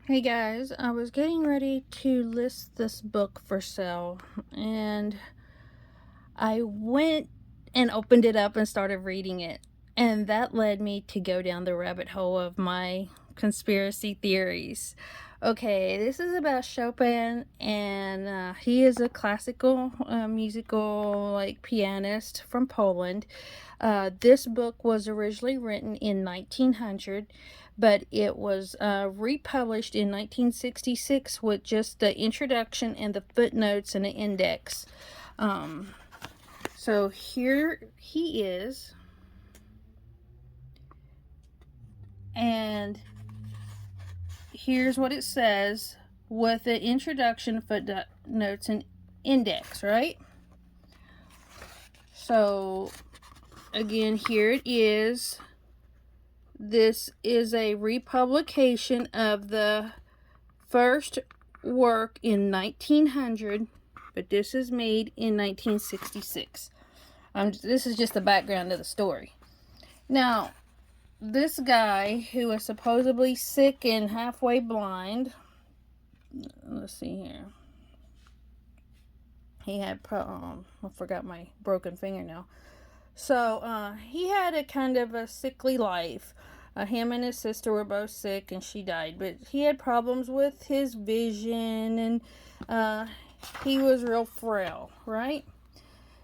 Hey guys, I was getting ready to list this book for sale, and I went and opened it up and started reading it, and that led me to go down the rabbit hole of my conspiracy theories. Okay, this is about Chopin, and he is a classical musical pianist from Poland. This book was originally written in 1900, but it was republished in 1966 with just the introduction and the footnotes and the index. So here he is, and here's what it says with the introduction, footnotes, and index, right? So again, here it is. This is a republication of the first work in 1900, but this is made in 1966. This is just the background of the story. Now, this guy who was supposedly sick and halfway blind, let's see here. He had, I forgot my broken fingernail. So, he had a kind of a sickly life. Him and his sister were both sick and she died. But he had problems with his vision and he was real frail, right?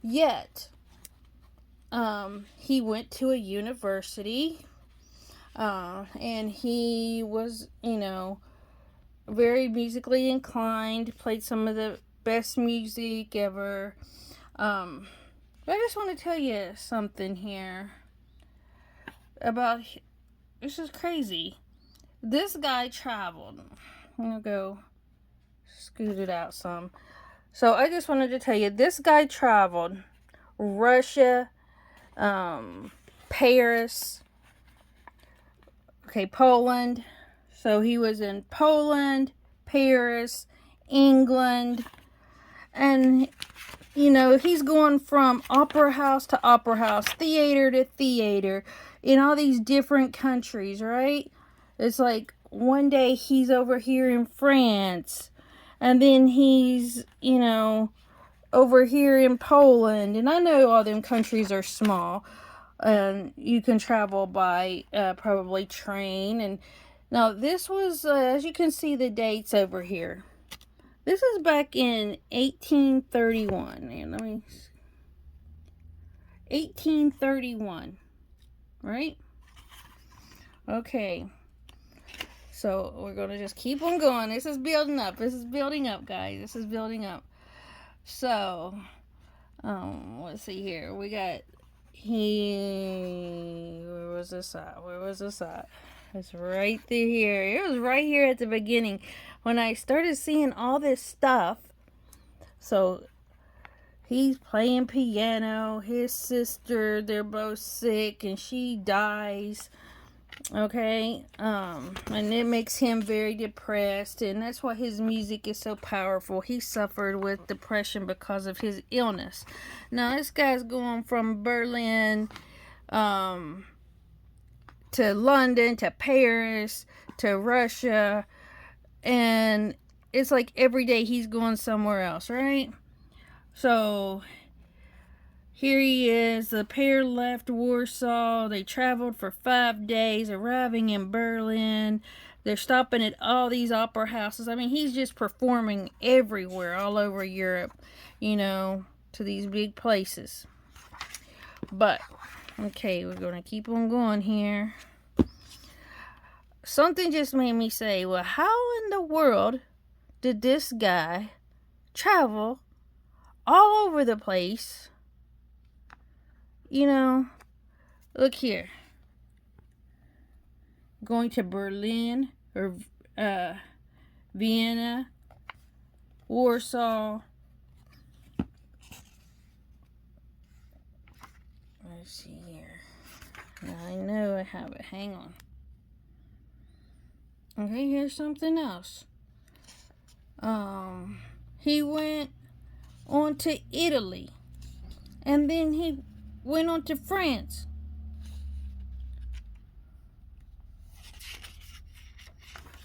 Yet, he went to a university and he was, very musically inclined, played some of the best music ever. But I just want to tell you something here about this is crazy. This guy traveled. I'm gonna go scoot it out some. So I just wanted to tell you this guy traveled Russia, Paris, Poland. So he was in Poland, Paris, England, and he's going from opera house to opera house, theater to theater, in all these different countries, right? It's like one day he's over here in France, and then he's, over here in Poland. And I know all them countries are small, and you can travel by probably train. And now this was, as you can see the dates over here. This is back in 1831. And let me 1831, right? Okay. So we're going to just keep on going. This is building up. This is building up, guys. This is building up. So, let's see here. We got where was this at? It's right through here. It was right here at the beginning when I started seeing all this stuff. So he's playing piano. His sister, they're both sick, and she dies. Okay, and it makes him very depressed, and that's why his music is so powerful. He suffered with depression because of his illness. Now this guy's going from Berlin, to London, to Paris, to Russia, and it's like every day he's going somewhere else, right? So here he is. The pair left Warsaw. They traveled for 5 days, arriving in Berlin. They're stopping at all these opera houses. I mean, he's just performing everywhere, all over Europe, to these big places. But, okay, we're going to keep on going here. Something just made me say, well, how in the world did this guy travel all over the place? Look here. Going to Berlin or Vienna, Warsaw. Let's see here. Now I know I have it. Hang on. Okay, here's something else. He went on to Italy, and then he went on to France.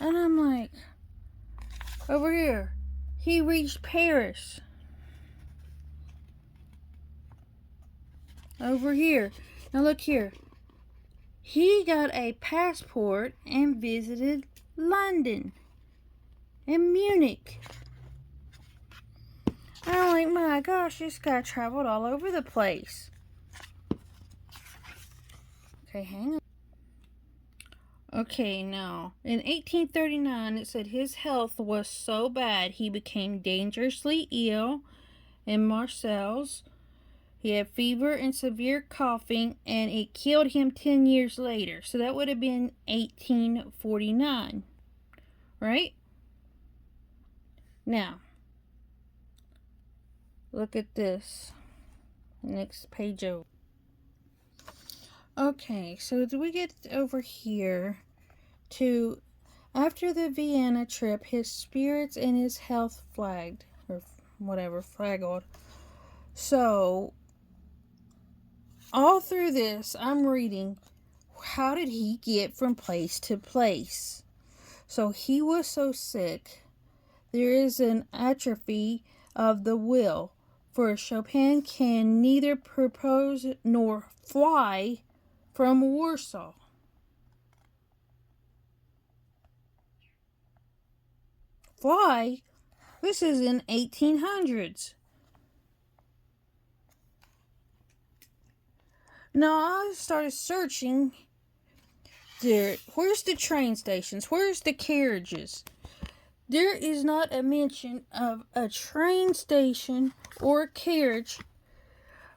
And I'm like, over here, he reached Paris. Over here. Now look here. He got a passport and visited London and Munich. And I'm like, my gosh, this guy traveled all over the place. Okay, hang on. Okay, now, in 1839, it said his health was so bad he became dangerously ill in Marseilles. He had fever and severe coughing, and it killed him 10 years later. So that would have been 1849, right? Now, look at this. Next page over. Okay, so do we get over here to, after the Vienna trip, his spirits and his health flagged, or whatever, fraggled. So, all through this, I'm reading, how did he get from place to place? So he was so sick, there is an atrophy of the will, for Chopin can neither propose nor fly from Warsaw. Fly? This is in 1800s. Now I started searching. Where's the train stations? Where's the carriages? There is not a mention of a train station or a carriage,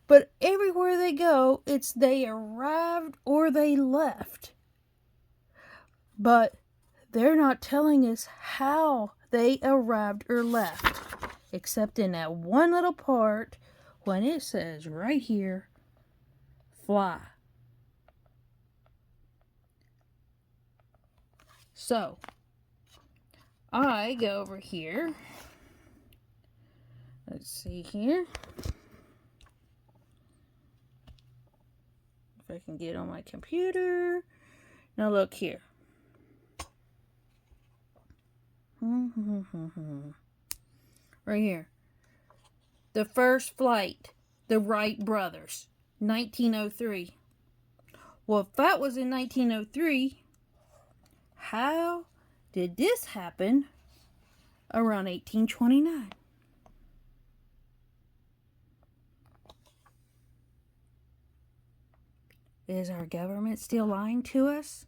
but everywhere they go, it's they arrived or they left. But they're not telling us how they arrived or left, except in that one little part when it says right here, fly. So, I go over here. Let's see here. If I can get on my computer. Now look here. Right here. The first flight, the Wright brothers, 1903. Well, if that was in 1903, how did this happen around 1829? Is our government still lying to us?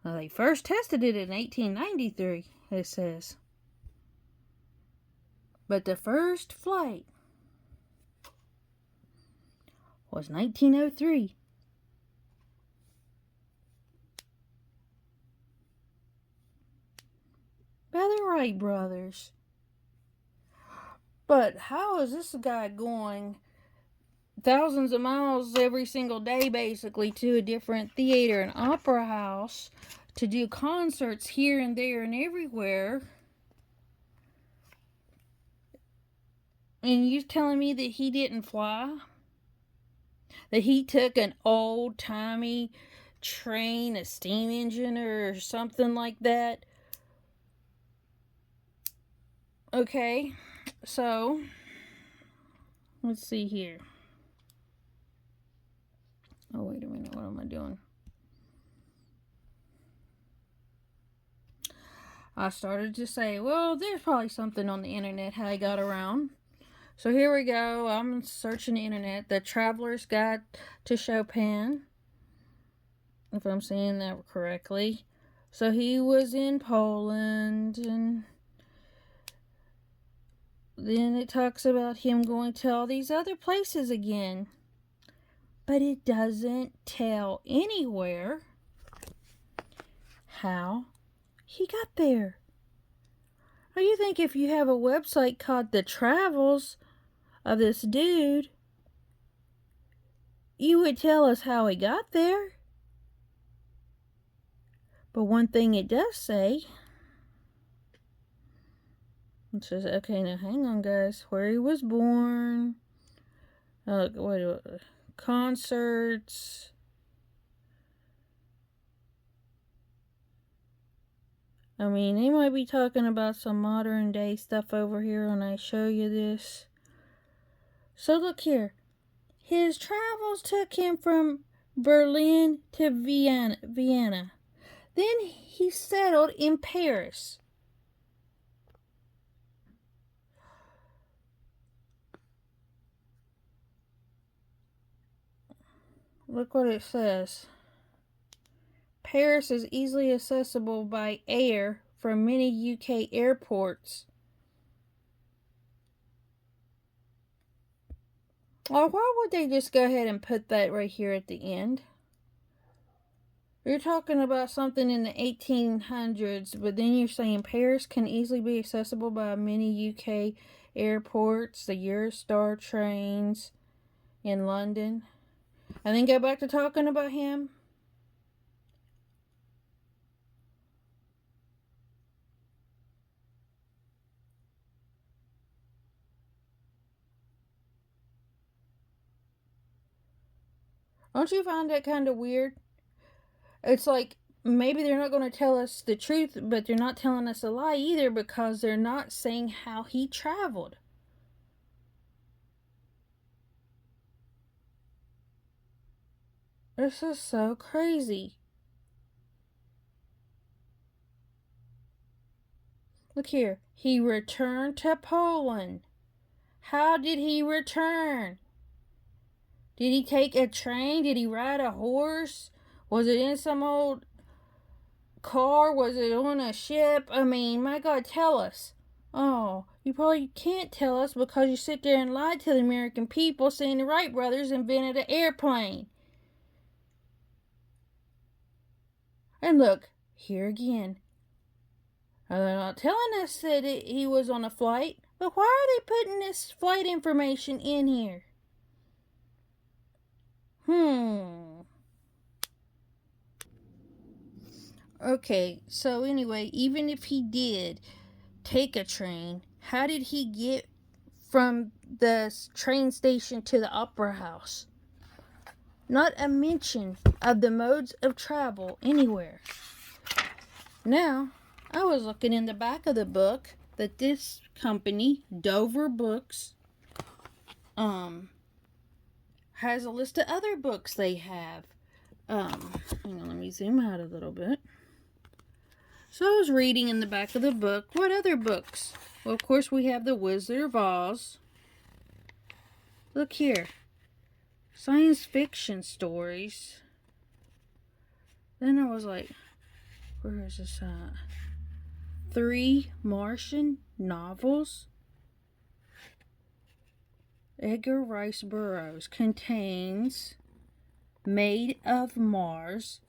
Well, they first tested it in 1893, it says. But the first flight was 1903. By the Wright brothers. But how is this guy going thousands of miles every single day, basically, to a different theater and opera house to do concerts here and there and everywhere? And you telling me that he didn't fly? That he took an old-timey train, a steam engine or something like that? Okay, so let's see here. Oh, wait a minute, what am I doing? I started to say, well, there's probably something on the internet how he got around. So here we go. I'm searching the internet. The Traveler's Guide to Chopin, if I'm saying that correctly. So he was in Poland, and then it talks about him going to all these other places again. But it doesn't tell anywhere how he got there. Or you think if you have a website called The Travels of this dude, you would tell us how he got there? But one thing it does say, it says, okay, now hang on, guys, where he was born, concerts, I mean, they might be talking about some modern day stuff over here when I show you this. So look here. His travels took him from Berlin to Vienna. Then he settled in Paris. Look what it says. Paris is easily accessible by air from many UK airports. Well, why would they just go ahead and put that right here at the end? You're talking about something in the 1800s, but then you're saying Paris can easily be accessible by many UK airports, the Eurostar trains in London. And then go back to talking about him. Don't you find that kind of weird? It's like maybe they're not going to tell us the truth, but they're not telling us a lie either because they're not saying how he traveled. This is so crazy. Look here. He returned to Poland. How did he return? Did he take a train? Did he ride a horse? Was it in some old car? Was it on a ship? I mean, my God, tell us. Oh, you probably can't tell us because you sit there and lie to the American people saying the Wright brothers invented an airplane. And look, here again. They're not telling us that he was on a flight, but why are they putting this flight information in here? Okay, so anyway, even if he did take a train, how did he get from the train station to the opera house? Not a mention of the modes of travel anywhere. Now, I was looking in the back of the book that this company, Dover Books, has a list of other books they have. Hang on, let me zoom out a little bit. So I was reading in the back of the book. What other books? Well, of course, we have The Wizard of Oz. Look here. Science fiction stories. Then I was like, where is this at? 3 Martian novels. Edgar Rice Burroughs contains Maid of Mars,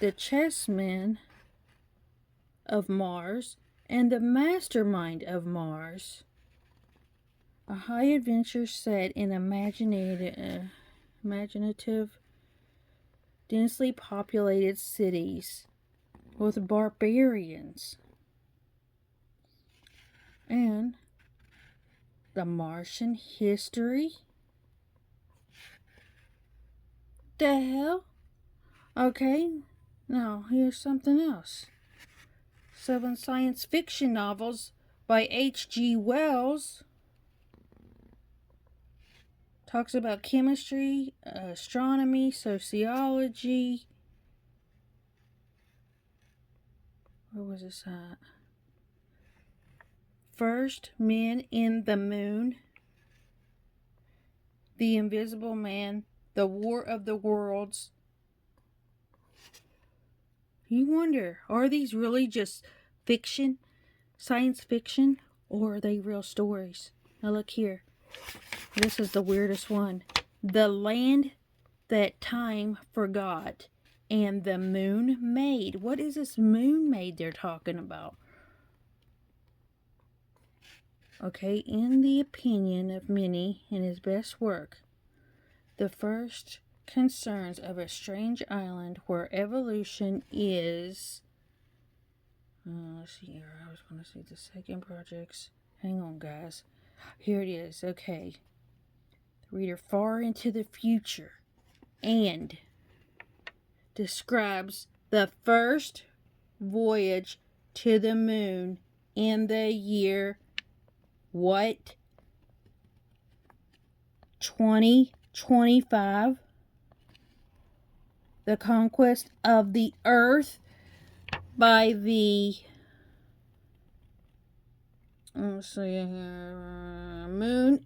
The Chessmen of Mars, and The Mastermind of Mars. A high adventure set in imaginative, densely populated cities with barbarians. And The Martian History. The hell? Okay, now here's something else. 7 science fiction novels by H.G. Wells. Talks about chemistry, astronomy, sociology. Where was this at? First Men in the Moon. The Invisible Man. The War of the Worlds. You wonder, are these really just fiction, science fiction, or are they real stories? Now look here. This is the weirdest one. The Land That Time Forgot and the Moon Maid. What is this moon maid they're talking about? Okay, in the opinion of many in his best work, the first concerns of a strange island where evolution is... let's see here. I was going to see the second projects. Hang on, guys. Here it is. Okay. The reader far into the future and describes the first voyage to the moon in the year what? 2025. The conquest of the earth by the moon,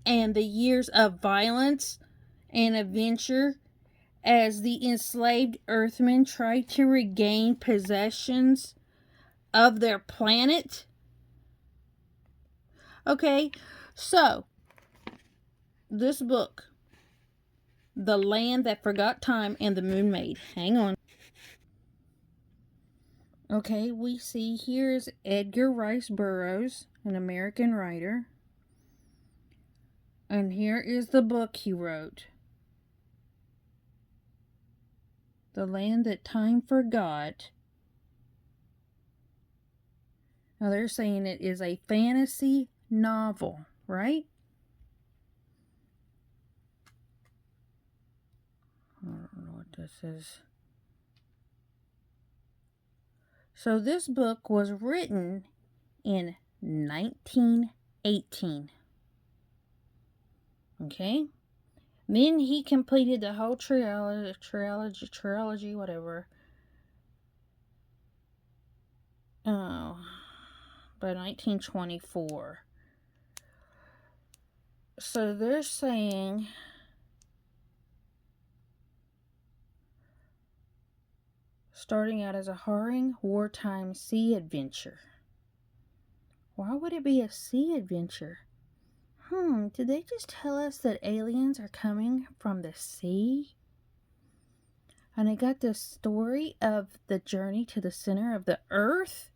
and the years of violence and adventure as the enslaved earthmen tried to regain possessions of their planet. Okay, so this book, The Land That Forgot Time and the Moon Made. Hang on. Okay, we see here is Edgar Rice Burroughs, an American writer. And here is the book he wrote. The Land That Time Forgot. Now they're saying it is a fantasy novel, right? I don't know what this is. So this book was written in 1918. Okay? Then he completed the whole trilogy, whatever. Oh, by 1924. So they're saying starting out as a harrowing wartime sea adventure. Why would it be a sea adventure? Did they just tell us that aliens are coming from the sea? And I got the story of the journey to the center of the earth?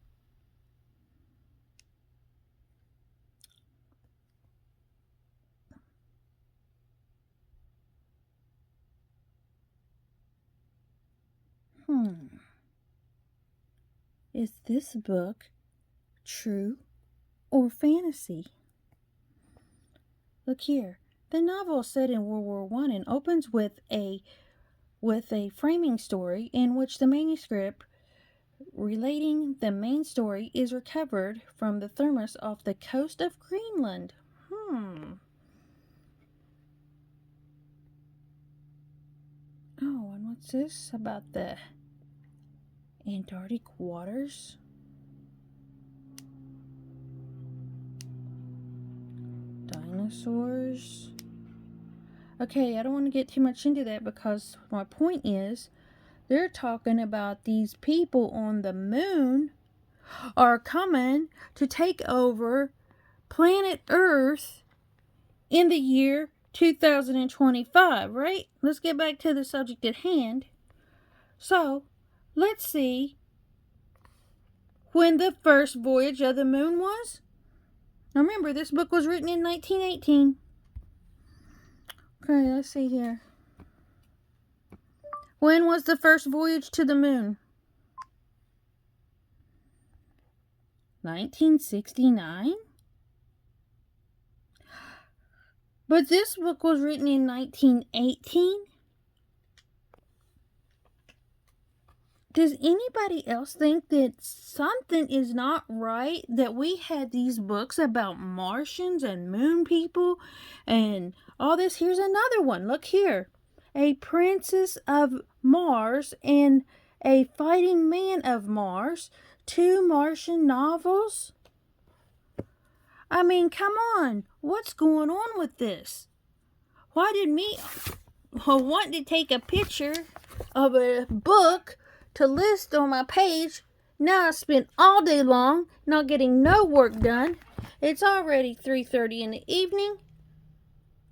Is this book true or fantasy? Look here. The novel is set in World War I and opens with a framing story in which the manuscript relating the main story is recovered from the thermos off the coast of Greenland. Oh, and what's this about the Antarctic waters? Dinosaurs. Okay, I don't want to get too much into that because my point is they're talking about these people on the moon are coming to take over planet Earth in the year 2025, right? Let's get back to the subject at hand. So, let's see when the first voyage of the moon was. Now remember, this book was written in 1918. Okay, let's see here. When was the first voyage to the moon? 1969? But this book was written in 1918? Does anybody else think that something is not right? That we had these books about Martians and moon people and all this? Here's another one. Look here. A Princess of Mars and a Fighting Man of Mars. 2 Martian novels? I mean, come on. What's going on with this? Why did me want to take a picture of a book to list on my page? Now I spent all day long not getting no work done. It's already 3:30 in the evening.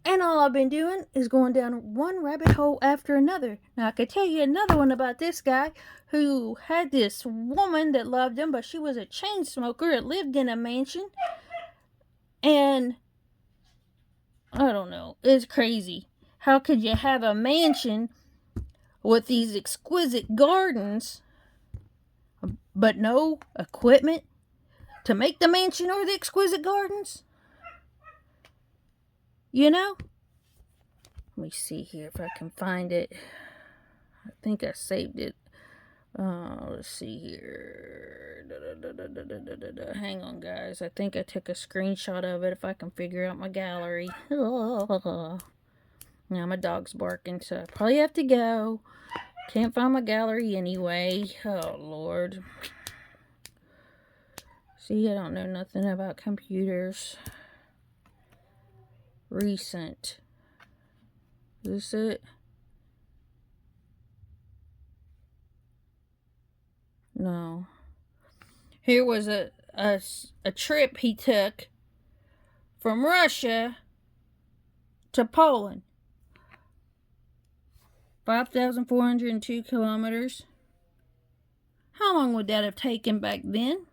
And all I've been doing is going down one rabbit hole after another. Now I could tell you another one about this guy who had this woman that loved him, but she was a chain smoker that lived in a mansion. And I don't know, it's crazy. How could you have a mansion with these exquisite gardens, but no equipment to make the mansion or the exquisite gardens? You know? Let me see here if I can find it. I think I saved it Let's see here. Hang on, guys. I think I took a screenshot of it if I can figure out my gallery. Now my dog's barking, so I probably have to go. Can't find my gallery anyway. Oh, Lord. See, I don't know nothing about computers. Recent. Is this it? No. Here was a trip he took from Russia to Poland. 5,402 kilometers. How long would that have taken back then?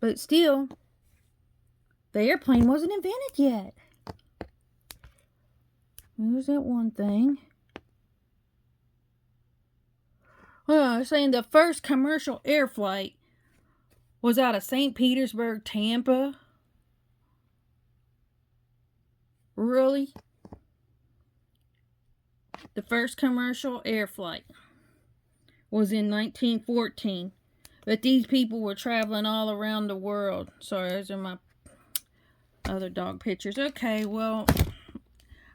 But still, the airplane wasn't invented yet. There's that one thing. Well, I was saying the first commercial air flight was out of St. Petersburg, Tampa. Really? The first commercial air flight was in 1914. But these people were traveling all around the world. Sorry, those are my other dog pictures. Okay, well,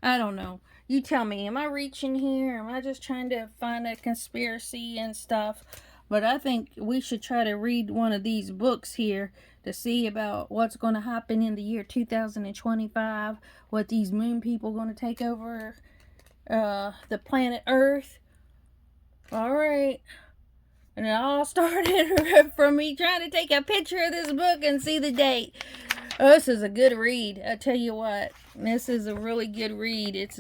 I don't know. You tell me, am I reaching here? Am I just trying to find a conspiracy and stuff? But I think we should try to read one of these books here to see about what's going to happen in the year 2025. What these moon people are going to take over the planet Earth. All right. And it all started from me trying to take a picture of this book and see the date. Oh, this is a good read. I tell you what. This is a really good read. It's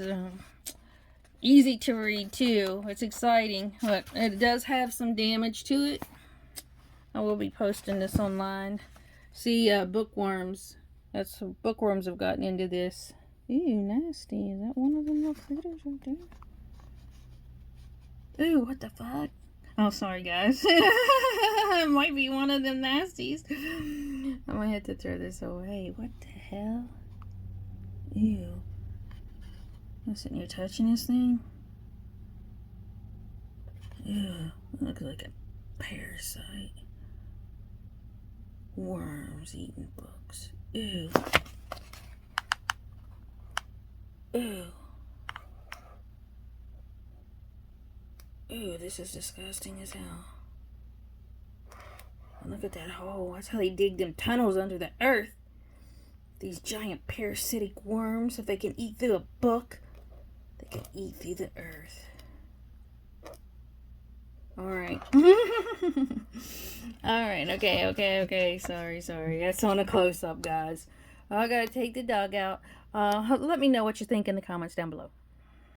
easy to read, too. It's exciting. Look, it does have some damage to it. I will be posting this online. See, bookworms. Bookworms have gotten into this. Ew, nasty. Is that one of them little critters right there? Ooh, what the fuck? Oh, sorry, guys. It might be one of them nasties. I might have to throw this away. What the hell? Ew. I'm sitting here touching this thing. Ew. It looks like a parasite. Worms eating books. Ew. Ew. Ooh, this is disgusting as hell. And look at that hole. That's how they dig them tunnels under the earth. These giant parasitic worms, if they can eat through a book, they can eat through the earth. Alright. Alright, okay. Sorry. That's on a close-up, guys. I gotta take the dog out. Let me know what you think in the comments down below.